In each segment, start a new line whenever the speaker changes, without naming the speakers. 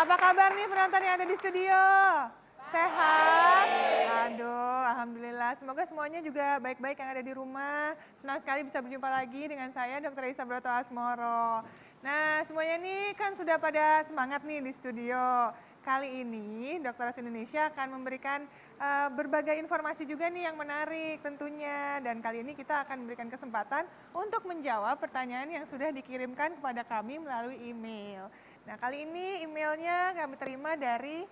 Apa kabar nih penonton yang ada di studio? Sehat? Aduh, alhamdulillah. Semoga semuanya juga baik-baik yang ada di rumah. Senang sekali bisa berjumpa lagi dengan saya, Dr. Isa Broto Asmoro. Nah, semuanya nih kan sudah pada semangat nih di studio. Kali ini Dokter Ras Indonesia akan memberikan berbagai informasi juga nih yang menarik tentunya. Dan kali ini kita akan memberikan kesempatan untuk menjawab pertanyaan yang sudah dikirimkan kepada kami melalui email. Nah, kali ini emailnya kami terima dari,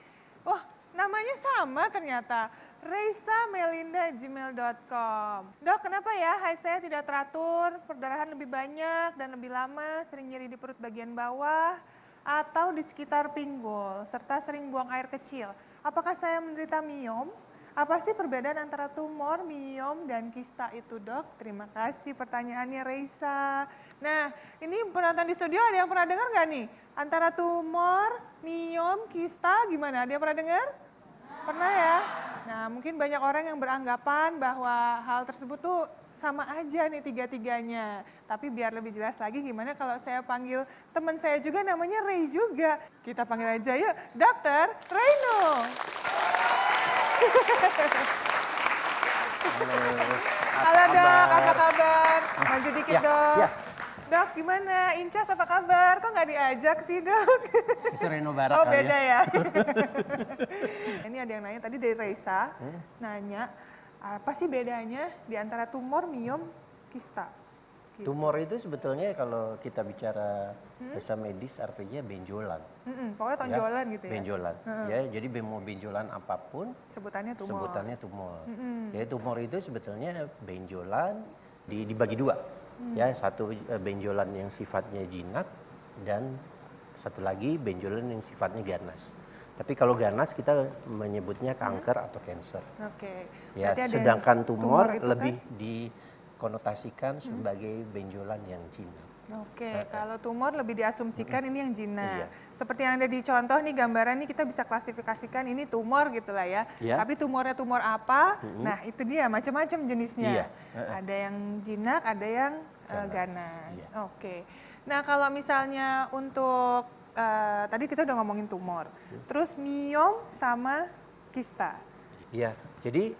namanya sama ternyata, reisamelinda@gmail.com. Dok, kenapa ya haid saya tidak teratur, perdarahan lebih banyak dan lebih lama, sering nyeri di perut bagian bawah, atau di sekitar pinggul, serta sering buang air kecil. Apakah saya menderita miom? Apa sih perbedaan antara tumor, miom, dan kista itu, Dok? Terima kasih pertanyaannya, Reisa. Nah, ini penonton di studio ada yang pernah dengar nggak nih? Antara tumor, miom, kista, gimana? Ada yang pernah dengar? Pernah ya? Nah, mungkin banyak orang yang beranggapan bahwa hal tersebut tuh sama aja nih tiga-tiganya. Tapi biar lebih jelas lagi gimana kalau saya panggil teman saya juga namanya Ray juga. Kita panggil aja yuk, Dokter Reino. Halo Dok, apa kabar? Maju dikit Dok.
Ya.
Dok, gimana? Incas apa kabar? Kok nggak diajak sih Dok?
Itu Reno Barat
Oh
kali
beda ya. Ini ada yang nanya tadi dari Reisa, nanya apa sih bedanya di antara tumor, miom, kista? Gitu.
Tumor itu sebetulnya kalau kita bicara bahasa medis artinya benjolan.
Pokoknya tonjolan gitu ya?
Benjolan. Ya, jadi mau benjolan apapun
Sebutannya tumor.
sebutannya tumor. Jadi tumor itu sebetulnya benjolan dibagi dua. Ya, satu benjolan yang sifatnya jinak dan satu lagi benjolan yang sifatnya ganas. Tapi kalau ganas kita menyebutnya kanker atau cancer.
Oke.
Ya,
Berarti ada
sedangkan tumor
itu
lebih
kan?
dikonotasikan sebagai benjolan yang jinak.
Oke, kalau tumor lebih diasumsikan ini yang jinak.
Iya.
Seperti yang ada di contoh nih gambaran nih kita bisa klasifikasikan ini tumor gitu lah ya.
Iya.
Tapi tumornya tumor apa? Nah itu dia macam-macam jenisnya.
Iya.
Ada yang jinak, ada yang ganas.
Iya.
Oke. Nah kalau misalnya untuk tadi kita udah ngomongin tumor. Terus miom sama kista.
Iya, jadi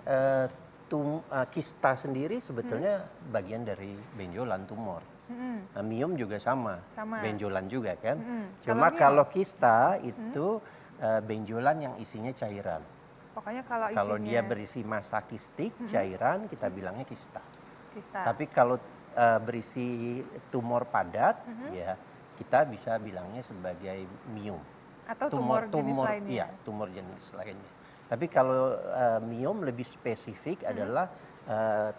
kista sendiri sebetulnya bagian dari benjolan tumor. Miom juga sama, benjolan juga kan. Cuma
Kalau
kalau kista itu benjolan yang isinya cairan.
Pokoknya kalau isinya
Kalau dia berisi massa kistik, cairan, kita bilangnya kista.
kista.
Tapi kalau berisi tumor padat, ya kita bisa bilangnya sebagai miom.
Atau tumor jenis lainnya.
Iya, tumor jenis lainnya. Tapi kalau miom lebih spesifik adalah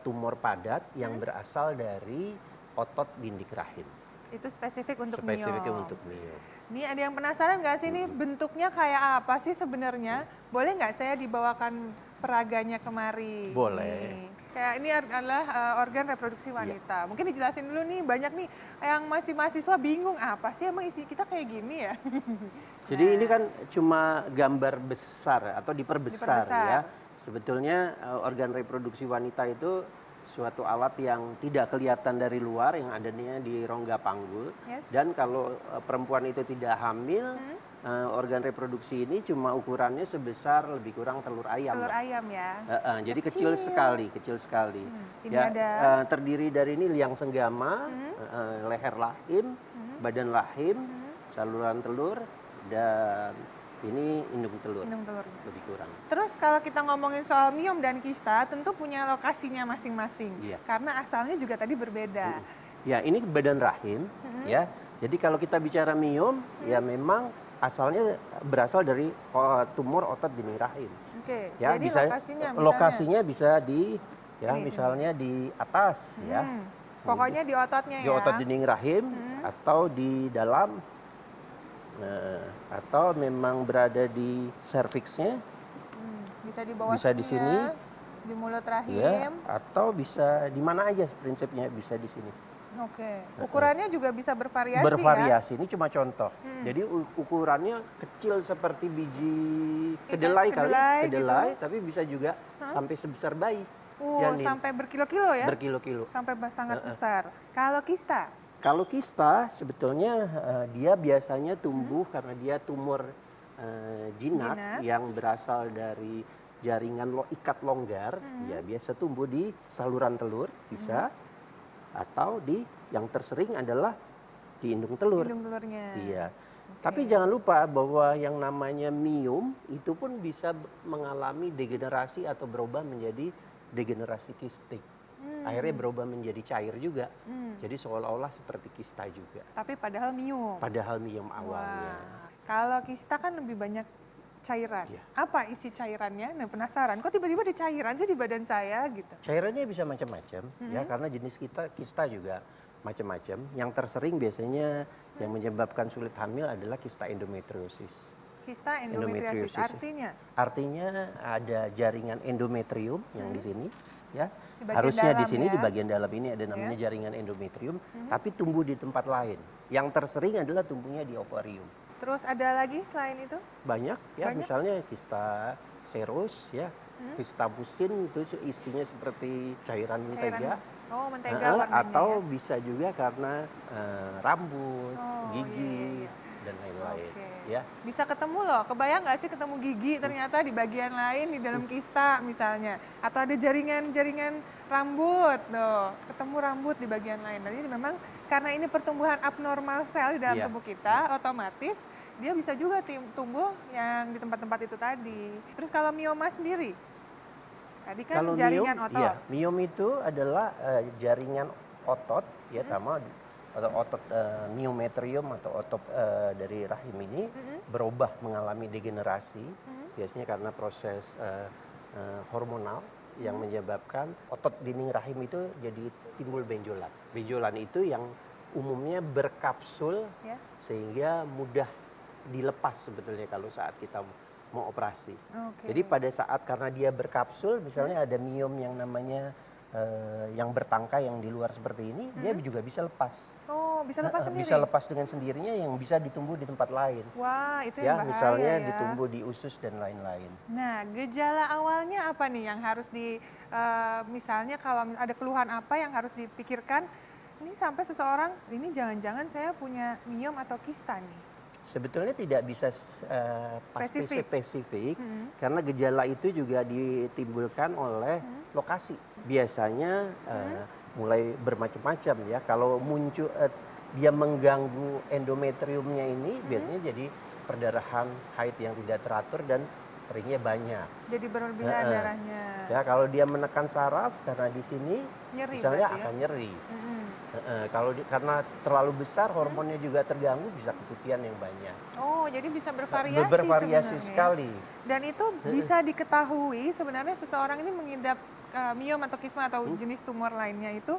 tumor padat yang berasal dari otot dindik rahim.
Itu spesifik untuk
Spesifik
miom.
untuk miom.
Ini ada yang penasaran nggak sih ini bentuknya kayak apa sih sebenarnya? Boleh nggak saya dibawakan peraganya kemari?
Boleh.
Nih. Kayak ini adalah organ reproduksi wanita. Mungkin dijelasin dulu nih, banyak nih yang masih mahasiswa bingung apa sih emang isi kita kayak gini ya?
Jadi ini kan cuma gambar besar atau diperbesar ya. Sebetulnya organ reproduksi wanita itu suatu alat yang tidak kelihatan dari luar, yang adanya di rongga panggul.
Yes.
Dan kalau perempuan itu tidak hamil, organ reproduksi ini cuma ukurannya sebesar lebih kurang telur ayam.
Telur ayam ya.
Jadi kecil sekali.
Ini
Ya,
ada
terdiri dari ini liang senggama, leher rahim, badan rahim, saluran telur, dan ini indung telur.
indung telur.
Lebih kurang.
Terus kalau kita ngomongin soal miom dan kista, tentu punya lokasinya masing-masing.
Iya.
Karena asalnya juga tadi berbeda.
Ya, ini badan rahim, ya. Jadi kalau kita bicara miom, ya memang asalnya berasal dari tumor otot dinding rahim.
Oke.
Ya,
Jadi
bisa
lokasinya misalnya.
lokasinya bisa di ya
Sini,
misalnya di atas ya.
Pokoknya di ototnya
Di
ya.
otot dinding rahim atau di dalam, atau memang berada di serviksnya,
Bisa di bawah
bisa di sini,
di mulut
ya,
rahim.
atau bisa di mana aja prinsipnya, bisa di sini.
Oke. Ukurannya juga bisa bervariasi, ya.
Bervariasi, ini cuma contoh. Jadi ukurannya kecil seperti biji kedelai kali,
kedelai gitu.
tapi bisa juga sampai sebesar bayi. Janin.
Sampai berkilo-kilo ya?
Berkilo-kilo.
Sampai sangat besar. Kalau kista?
Kalau kista sebetulnya dia biasanya tumbuh karena dia tumor jinak
Jinak.
yang berasal dari jaringan ikat longgar, ya biasa tumbuh di saluran telur bisa, atau yang tersering adalah di indung telur.
Hidung telurnya.
Iya.
Oke.
Tapi jangan lupa bahwa yang namanya miom itu pun bisa mengalami degenerasi atau berubah menjadi degenerasi kistik. Akhirnya berubah menjadi cair juga. Jadi seolah-olah seperti kista juga.
Tapi padahal miom.
Padahal miom awalnya.
Wah. Kalau kista kan lebih banyak cairan.
Iya.
Apa isi cairannya? Nah, penasaran. Kok tiba-tiba ada cairan sih di badan saya gitu?
Cairannya bisa macam-macam ya, karena jenis kista juga macam-macam. Yang tersering biasanya yang menyebabkan sulit hamil adalah kista endometriosis.
Kista endometriosis. Artinya?
Artinya ada jaringan endometrium yang di sini ya.
Di bagian
Harusnya di
dalam
sini
ya.
di bagian dalam ini ada namanya jaringan endometrium, tapi tumbuh di tempat lain. Yang tersering adalah tumbuhnya di ovarium.
Terus ada lagi selain itu?
Banyak ya,
Banyak?
misalnya kista serus ya, kista musin itu isinya seperti cairan mentega.
Oh, mentega
Heeh,
warnanya
atau
ya.
bisa juga karena rambut,
Oh,
gigi,
iya.
dan lain-lain.
Oke.
Ya,
Bisa ketemu loh, kebayang nggak sih ketemu gigi ternyata di bagian lain di dalam kista misalnya. Atau ada jaringan-jaringan rambut tuh, ketemu rambut di bagian lain. Jadi memang karena ini pertumbuhan abnormal sel di dalam
Iya.
tubuh kita, otomatis dia bisa juga tumbuh yang di tempat-tempat itu tadi. Terus kalau mioma sendiri? Tadi kan
kalau
jaringan
miom,
otot.
iya, miom itu adalah jaringan otot, ya sama atau otot miometrium atau otot dari rahim ini berubah mengalami degenerasi, biasanya karena proses hormonal yang menyebabkan otot dinding rahim itu jadi timbul benjolan. Benjolan itu yang umumnya berkapsul
Ya.
sehingga mudah dilepas sebetulnya kalau saat kita mau operasi.
Oke.
Jadi pada saat karena dia berkapsul, misalnya ada miom yang namanya yang bertangkai yang di luar seperti ini, dia juga bisa lepas.
Oh, bisa lepas sendiri?
Bisa lepas dengan sendirinya yang bisa ditumbuh di tempat lain.
Wah, itu
Ya,
yang bahaya
misalnya
ya.
ditumbuh di usus dan lain-lain.
Nah, gejala awalnya apa nih yang harus misalnya kalau ada keluhan apa yang harus dipikirkan, ini sampai seseorang, ini jangan-jangan saya punya miom atau kista nih.
Sebetulnya tidak bisa pasti spesifik karena gejala itu juga ditimbulkan oleh lokasi. Biasanya mulai bermacam-macam ya. Kalau muncul dia mengganggu endometriumnya ini biasanya jadi perdarahan haid yang tidak teratur dan seringnya banyak.
Jadi berlebihan darahnya.
Ya, kalau dia menekan saraf karena di sini
Nyeri
misalnya
berarti ya?
akan nyeri. Kalau karena terlalu besar hormonnya juga terganggu bisa keputihan yang banyak.
Oh, jadi bisa bervariasi
Bervariasi
sebenarnya.
sekali.
Dan itu bisa diketahui sebenarnya seseorang ini mengidap miom atau kisma atau jenis tumor lainnya itu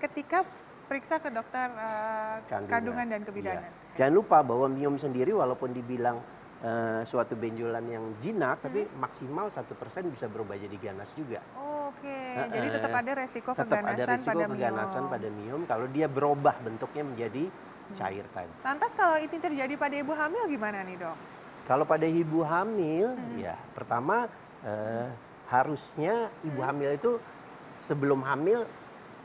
ketika periksa ke dokter kandungan dan kebidanan.
Iya. Jangan lupa bahwa miom sendiri walaupun dibilang suatu benjolan yang jinak, tapi maksimal 1% bisa berubah jadi ganas juga.
Oke, jadi tetap ada resiko
Tetap ada
keganasan
risiko
pada
keganasan
miom.
pada miom kalau dia berubah bentuknya menjadi cair tadi.
Lantas kalau itu terjadi pada ibu hamil gimana nih dok?
Kalau pada ibu hamil, ya pertama harusnya ibu hamil itu sebelum hamil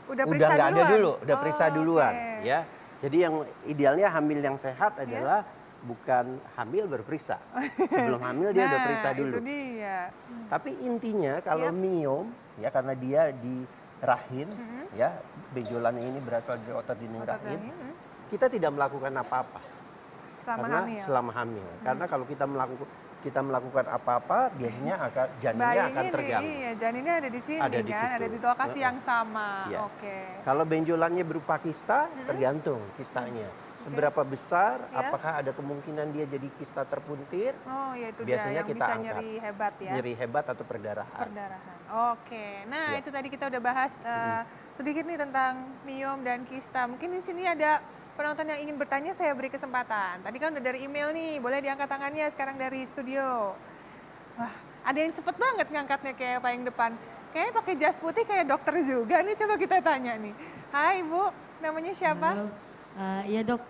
Udah
udah
periksa
nggak ada
duluan?
dulu, udah periksa
Oh,
duluan,
oke.
ya. Jadi yang idealnya hamil yang sehat adalah bukan hamil berperiksa. Sebelum hamil dia udah periksa dulu.
Itu dia.
Tapi intinya kalau miom, ya karena dia di rahim, ya benjolannya ini berasal dari otot dinding
Otot
rahim,
rahim,
kita tidak melakukan apa-apa.
selama
Karena
hamil.
selama hamil. Karena kalau kita melakukan apa-apa, biasanya janinnya akan terganggu.
Iya, janinnya ada di sini
Ada di
kan,
situ.
ada di lokasi yang sama.
Iya.
Oke.
Kalau benjolannya berupa kista, tergantung kistanya. Seberapa besar,
Ya.
apakah ada kemungkinan dia jadi kista terpuntir,
Oh, ya itu
biasanya
dia yang
kita
bisa
angkat.
nyeri hebat ya.
nyeri hebat atau perdarahan.
Perdarahan. Oke. Nah,
Ya.
itu tadi kita udah bahas sedikit nih tentang miom dan kista. Mungkin di sini ada penonton yang ingin bertanya, saya beri kesempatan. Tadi kan udah dari email nih, boleh diangkat tangannya sekarang dari studio. Wah, ada yang cepet banget ngangkatnya kayak paling depan. Kayaknya pakai jas putih kayak dokter juga nih, coba kita tanya nih. Hai Bu, namanya siapa?
Halo, iya dok,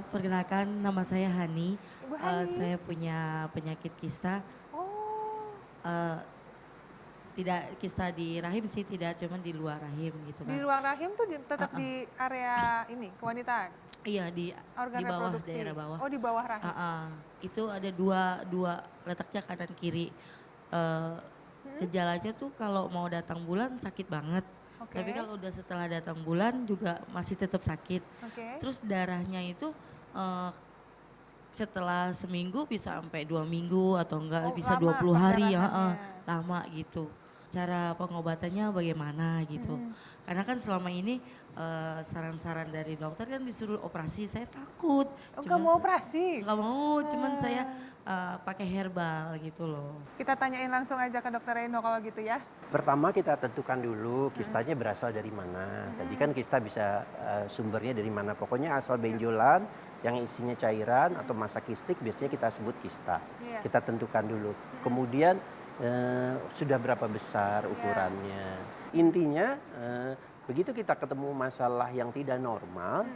perkenalkan nama saya Hani.
Ibu Hani.
Saya punya penyakit kista.
Oh,
Eh, tidak kista di rahim sih, tidak, cuman di luar rahim gitu
Di
kan.
luar rahim tuh tetap di area ini, kewanitaan?
Iya di
Organ
di bawah,
reproduksi?
daerah bawah.
Oh, di bawah rahim.
Itu ada dua letaknya kanan kiri. Gejalanya tuh kalau mau datang bulan sakit banget.
Oke.
Tapi kalau udah setelah datang bulan juga masih tetap sakit.
Oke.
Terus darahnya itu setelah seminggu bisa sampai 2 minggu atau enggak
Oh,
bisa
lama
20 hari ya,
perdarahannya.
lama gitu. Cara pengobatannya bagaimana gitu. Karena kan selama ini saran-saran dari dokter kan disuruh operasi, saya takut.
Oh,
Cuman
kamu operasi?
Nggak mau, cuman saya pakai herbal gitu loh.
Kita tanyain langsung aja ke dokter Reno kalau gitu ya.
Pertama kita tentukan dulu kistanya berasal dari mana. Tadi kan kista bisa sumbernya dari mana. Pokoknya asal benjolan yang isinya cairan atau massa kistik biasanya kita sebut kista.
Iya.
Kita tentukan dulu. Kemudian sudah berapa besar ukurannya. Intinya begitu kita ketemu masalah yang tidak normal,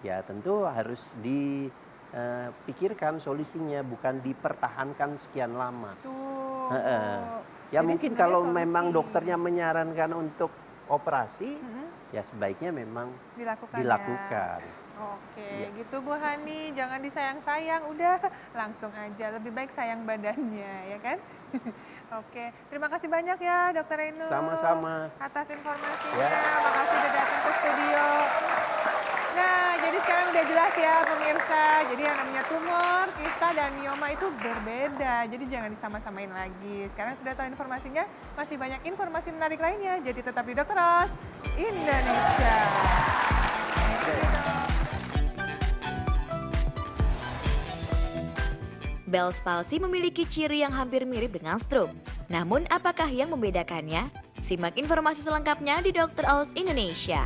ya tentu harus dipikirkan solusinya, bukan dipertahankan sekian lama.
Tuh.
Ya
Jadi
mungkin
sebenarnya
kalau
solusi
memang dokternya menyarankan untuk operasi, ya sebaiknya memang
dilakukan.
dilakukan.
Ya. Oke,
Iya.
gitu Bu Hani. Jangan disayang-sayang, udah langsung aja. Lebih baik sayang badannya, ya kan? Oke, terima kasih banyak ya Dokter Reno.
Sama-sama.
Atas informasinya.
Ya.
Makasih udah datang ke studio. Nah, jadi sekarang udah jelas ya pemirsa. Jadi yang namanya tumor, kista, dan mioma itu berbeda. Jadi jangan disama-samain lagi. Sekarang sudah tahu informasinya, masih banyak informasi menarik lainnya. Jadi tetap di Dokter Ros Indonesia. Thank you, Dok.
Bell's palsy memiliki ciri yang hampir mirip dengan stroke. Namun, apakah yang membedakannya? Simak informasi selengkapnya di Dr. Aus Indonesia.